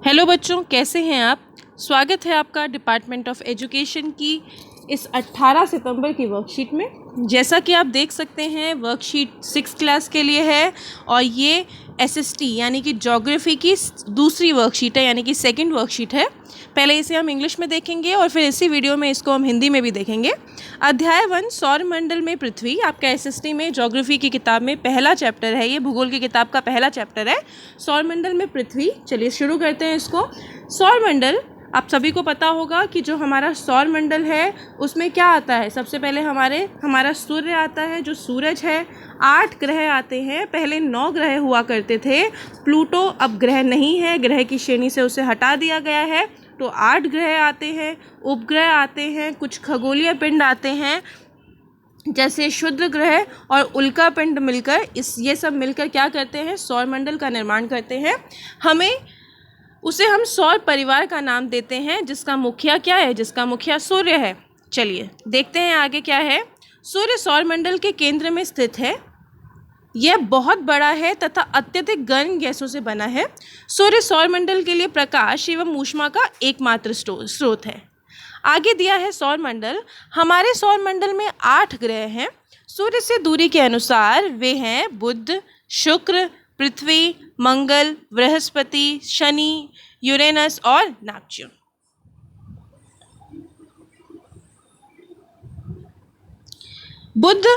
Hello बच्चों, कैसे हैं आप। स्वागत है आपका डिपार्टमेंट ऑफ एजुकेशन की इस 18 सितंबर की वर्कशीट में। जैसा कि आप देख सकते हैं, वर्कशीट 6 क्लास के लिए है और ये एसएसटी यानी कि ज्योग्राफी की दूसरी वर्कशीट है, यानी कि सेकंड वर्कशीट है। पहले इसे हम इंग्लिश में देखेंगे और फिर इसी वीडियो में इसको हम हिंदी में भी देखेंगे। अध्याय 1 सौरमंडल में पृथ्वी आपका एसएसटी में ज्योग्राफी की किताब में पहला चैप्टर है। ये भूगोल की किताब का पहला चैप्टर है, सौरमंडल में पृथ्वी। चलिए शुरू करते हैं इसको। सौरमंडल, आप सभी को पता होगा कि जो हमारा सौरमंडल है उसमें क्या आता है। सबसे पहले हमारा सूर्य आता है, जो सूरज है। 8 ग्रह आते हैं। पहले 9 ग्रह हुआ करते थे। प्लूटो अब ग्रह नहीं है, ग्रह की श्रेणी से उसे हटा दिया गया है। तो 8 ग्रह आते हैं, उपग्रह आते हैं, कुछ खगोलीय पिंड आते हैं जैसे क्षुद्र ग्रह और उल्का पिंड मिलकर ये सब मिलकर क्या करते हैं, सौरमंडल का निर्माण करते हैं। उसे हम सौर परिवार का नाम देते हैं, जिसका मुखिया क्या है, जिसका मुखिया सूर्य है। चलिए देखते हैं आगे क्या है। सूर्य सौरमंडल के केंद्र में स्थित है। यह बहुत बड़ा है तथा अत्यधिक गर्म गैसों से बना है। सूर्य सौरमंडल के लिए प्रकाश एवं ऊष्मा का एकमात्र स्रोत है। आगे दिया है सौरमंडल। हमारे सौरमंडल में 8 ग्रह हैं। सूर्य से दूरी के अनुसार वे हैं बुध, शुक्र, पृथ्वी, मंगल, बृहस्पति, शनि, यूरेनस और नेपच्यून। बुध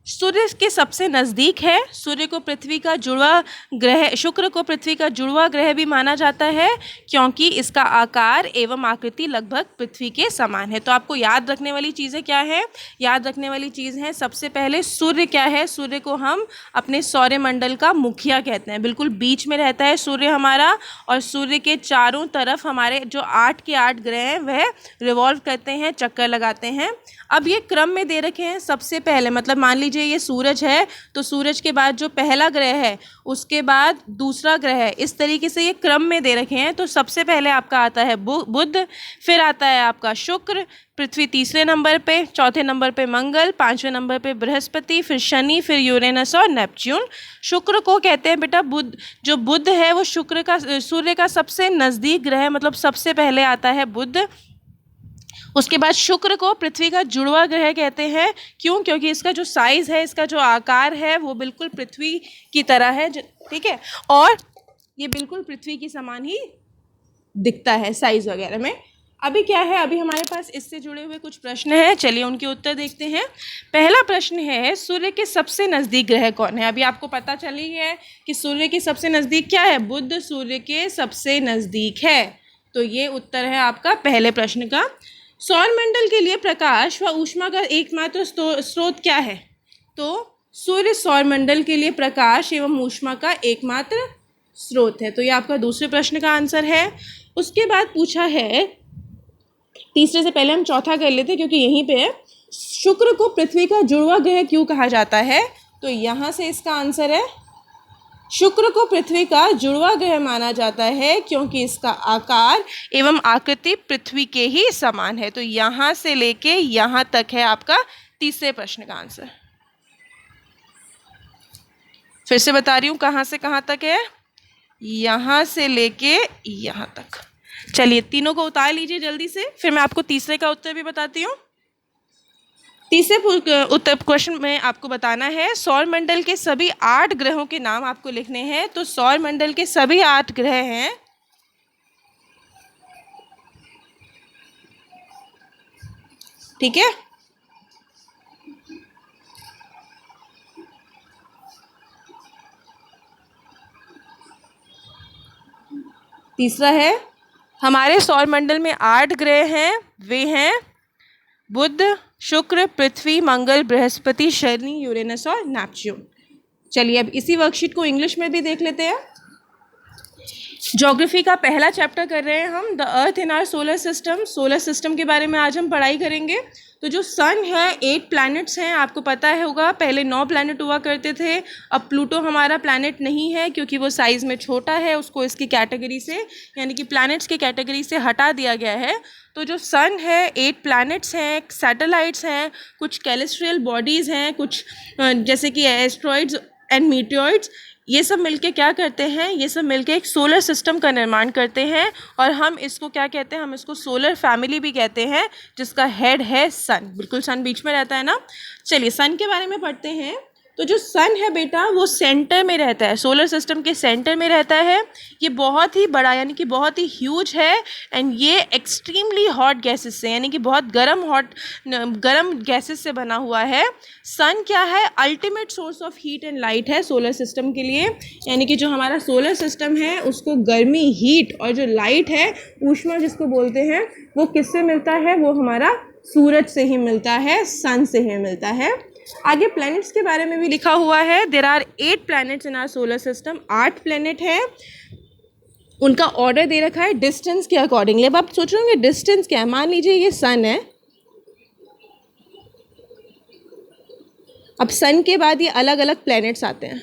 सूर्य के सबसे नज़दीक है। सूर्य को पृथ्वी का जुड़वा ग्रह, शुक्र को पृथ्वी का जुड़वा ग्रह भी माना जाता है, क्योंकि इसका आकार एवं आकृति लगभग पृथ्वी के समान है। तो आपको याद रखने वाली चीज़ें क्या है, याद रखने वाली चीज़ है सबसे पहले सूर्य क्या है। सूर्य को हम अपने सौरमंडल का मुखिया कहते हैं। बिल्कुल बीच में रहता है सूर्य हमारा, और सूर्य के चारों तरफ हमारे जो 8 के 8 ग्रह हैं वह रिवॉल्व करते हैं, चक्कर लगाते हैं। अब ये क्रम में दे रखे हैं। सबसे पहले मतलब मान लीजिए ये सूरज है, तो सूरज के बाद जो पहला ग्रह है उसके बाद दूसरा ग्रह है। इस तरीके से ये क्रम में दे रखे हैं। तो सबसे पहले आपका आता है बुध, फिर आता है आपका शुक्र, पृथ्वी तीसरे नंबर पे, चौथे नंबर पे मंगल, 5वें नंबर पे बृहस्पति, फिर शनि, फिर यूरेनस और नेपच्यून। शुक्र को कहते हैं बेटा बुध। जो बुध है वो सूर्य का सबसे नज़दीक ग्रह, मतलब सबसे पहले आता है बुध। उसके बाद शुक्र को पृथ्वी का जुड़वा ग्रह कहते हैं। क्यों? क्योंकि इसका जो साइज़ है, इसका जो आकार है वो बिल्कुल पृथ्वी की तरह है, ठीक है, और ये बिल्कुल पृथ्वी की समान ही दिखता है साइज़ वगैरह में। अभी क्या है, अभी हमारे पास इससे जुड़े हुए कुछ प्रश्न हैं। चलिए उनके उत्तर देखते हैं। पहला प्रश्न है, सूर्य के सबसे नज़दीक ग्रह कौन है। अभी आपको पता चली है कि सूर्य के सबसे नज़दीक क्या है, बुध सूर्य के सबसे नज़दीक है। तो ये उत्तर है आपका पहले प्रश्न का। सौरमंडल के लिए प्रकाश व ऊष्मा का एकमात्र स्रोत क्या है। तो सूर्य सौरमंडल के लिए प्रकाश एवं ऊष्मा का एकमात्र स्रोत है। तो ये आपका दूसरे प्रश्न का आंसर है। उसके बाद पूछा है, तीसरे से पहले हम चौथा कर लेते क्योंकि यहीं पे है। शुक्र को पृथ्वी का जुड़वा ग्रह क्यों कहा जाता है। तो यहाँ से इसका आंसर है, शुक्र को पृथ्वी का जुड़वा ग्रह माना जाता है क्योंकि इसका आकार एवं आकृति पृथ्वी के ही समान है। तो यहाँ से लेके यहाँ तक है आपका तीसरे प्रश्न का आंसर। फिर से बता रही हूँ कहाँ से कहाँ तक है, यहाँ से लेके यहाँ तक। चलिए तीनों को उतार लीजिए जल्दी से, फिर मैं आपको तीसरे का उत्तर भी बताती हूँ। तीसरे उत्तर क्वेश्चन में आपको बताना है, सौरमंडल के सभी 8 ग्रहों के नाम आपको लिखने हैं। तो सौरमंडल के सभी 8 ग्रह हैं, ठीक है। तीसरा है, हमारे सौरमंडल में 8 ग्रह हैं, वे हैं बुध, शुक्र, पृथ्वी, मंगल, बृहस्पति, शनि, यूरेनस और नेपच्यून। चलिए अब इसी वर्कशीट को इंग्लिश में भी देख लेते हैं। ज्योग्राफी का पहला चैप्टर कर रहे हैं हम, the earth in our solar system. Solar system के बारे में आज हम पढ़ाई करेंगे। तो जो सन है, 8 प्लैनेट्स हैं, आपको पता है होगा। पहले 9 प्लैनेट हुआ करते थे। अब प्लूटो हमारा प्लैनेट नहीं है क्योंकि वो साइज़ में छोटा है, उसको इसकी कैटेगरी से यानी कि प्लैनेट्स की कैटेगरी से हटा दिया गया है। तो जो सन है, 8 प्लैनेट्स हैं, सैटेलाइट्स हैं, कुछ कैलेस्ट्रियल बॉडीज़ हैं, कुछ जैसे कि एस्ट्रॉइड्स एंड मीटियोइड्स, ये सब मिलके क्या करते हैं, ये सब मिलके एक सोलर सिस्टम का निर्माण करते हैं और हम इसको क्या कहते हैं, हम इसको सोलर फैमिली भी कहते हैं, जिसका हेड है सन। बिल्कुल सन बीच में रहता है ना। चलिए सन के बारे में पढ़ते हैं। तो जो सन है बेटा वो सेंटर में रहता है, सोलर सिस्टम के सेंटर में रहता है। ये बहुत ही बड़ा यानी कि बहुत ही ह्यूज है एंड ये एक्सट्रीमली हॉट गैसेस से यानी कि बहुत गर्म गैसेस से बना हुआ है। सन क्या है, ultimate source of heat and light है सोलर सिस्टम के लिए। यानी कि जो हमारा सोलर सिस्टम है उसको गर्मी, हीट और जो लाइट है, ऊष्मा जिसको बोलते हैं, वो किससे मिलता है, वो हमारा सूरज से ही मिलता है, सन से ही मिलता है। आगे प्लैनेट्स के बारे में भी लिखा हुआ है। There are 8 planets in our solar system. 8 planet है, उनका ऑर्डर दे रखा है डिस्टेंस के अकॉर्डिंगली। अब आप सोच रहे होंगे डिस्टेंस क्या है। मान लीजिए ये सन है, अब सन के बाद ये अलग अलग प्लैनेट्स आते हैं।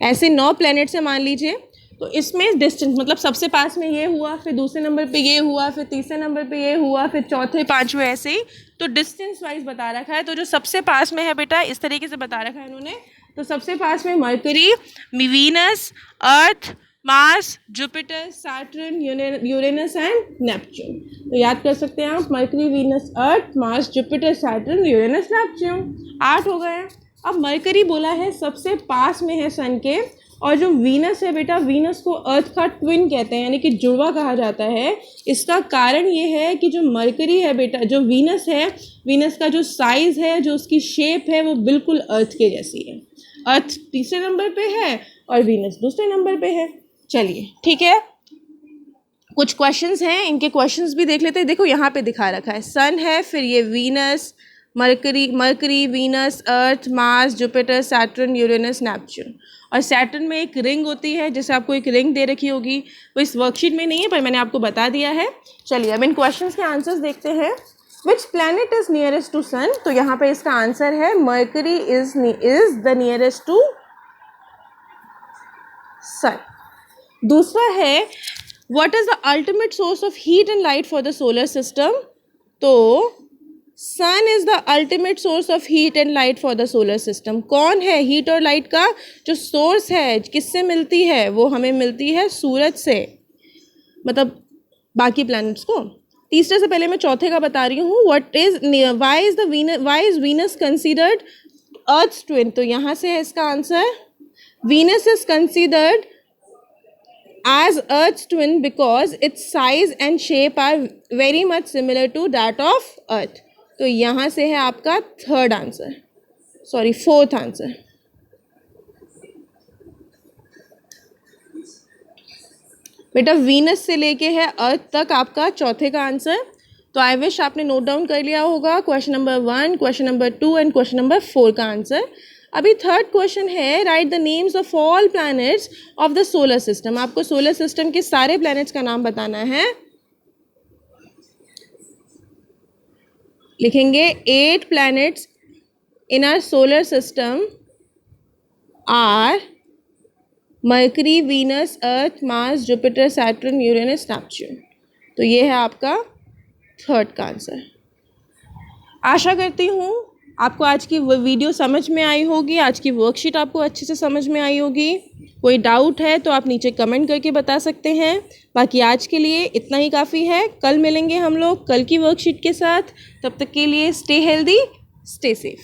ऐसे 9 प्लैनेट्स हैं मान लीजिए। तो इसमें डिस्टेंस मतलब सबसे पास में ये हुआ, फिर दूसरे नंबर पे ये हुआ, फिर तीसरे नंबर पे ये हुआ, फिर चौथे पांचवें, ऐसे ही। तो डिस्टेंस वाइज बता रखा है। तो जो सबसे पास में है बेटा इस तरीके से बता रखा है इन्होंने। तो सबसे पास में Mercury, Venus, Earth, Mars, Jupiter, Saturn, Uranus and Neptune. तो याद कर सकते हैं आप, Mercury, Venus, Earth, Mars, Jupiter, Saturn, Uranus, Neptune. 8 हो गए। अब मरकरी बोला है सबसे पास में है सन के, और जो वीनस है बेटा, वीनस को अर्थ का ट्विन कहते हैं यानी कि जुड़वा कहा जाता है। इसका कारण ये है कि जो मरकरी है बेटा, जो वीनस है, वीनस का जो साइज़ है, जो उसकी शेप है, वो बिल्कुल अर्थ के जैसी है। अर्थ तीसरे नंबर पे है और वीनस दूसरे नंबर पे है। चलिए ठीक है, कुछ क्वेश्चंस हैं, इनके क्वेश्चंस भी देख लेते हैं। देखो यहाँ पे दिखा रखा है सन है, फिर ये Venus, Mercury, Venus, Earth, Mars, Jupiter, Saturn, Uranus, Neptune. और सैटर्न में एक रिंग होती है, जैसे आपको एक रिंग दे रखी होगी, वो इस वर्कशीट में नहीं है पर मैंने आपको बता दिया है। चलिए अब इन क्वेश्चंस के आंसर्स देखते हैं। Which planet is nearest to sun? तो यहाँ पे इसका आंसर है Mercury is the nearest to sun. दूसरा है what is the ultimate source of heat and light for the solar system? तो sun is the ultimate source of heat and light for the solar system. कौन है heat और light का जो source है, किससे मिलती है? वो हमें मिलती है सूरज से, मतलब बाकी प्लैनेट्स को। तीसरे से पहले मैं चौथे का बता रही हूँ। Why is Venus considered Earth's twin? तो यहाँ से है इसका answer, Venus is considered as Earth's twin because its size and shape are very much similar to that of Earth. तो यहाँ से है आपका फोर्थ आंसर। बेटा वीनस से लेके है अर्थ तक आपका चौथे का आंसर। तो आई विश आपने नोट डाउन कर लिया होगा question number 1, question number 2 and question number 4 का आंसर। अभी थर्ड क्वेश्चन है write the names of all planets of the solar system. आपको सोलर सिस्टम के सारे प्लैनेट्स का नाम बताना है। लिखेंगे 8 planets in our solar system are Mercury, Venus, Earth, Mars, Jupiter, Saturn, Uranus, Neptune. तो ये है आपका थर्ड का आंसर। आशा करती हूँ आपको आज की वीडियो समझ में आई होगी, आज की वर्कशीट आपको अच्छे से समझ में आई होगी। कोई डाउट है तो आप नीचे कमेंट करके बता सकते हैं। बाकी आज के लिए इतना ही काफ़ी है। कल मिलेंगे हम लोग कल की वर्कशीट के साथ। तब तक के लिए स्टे हेल्दी, स्टे सेफ।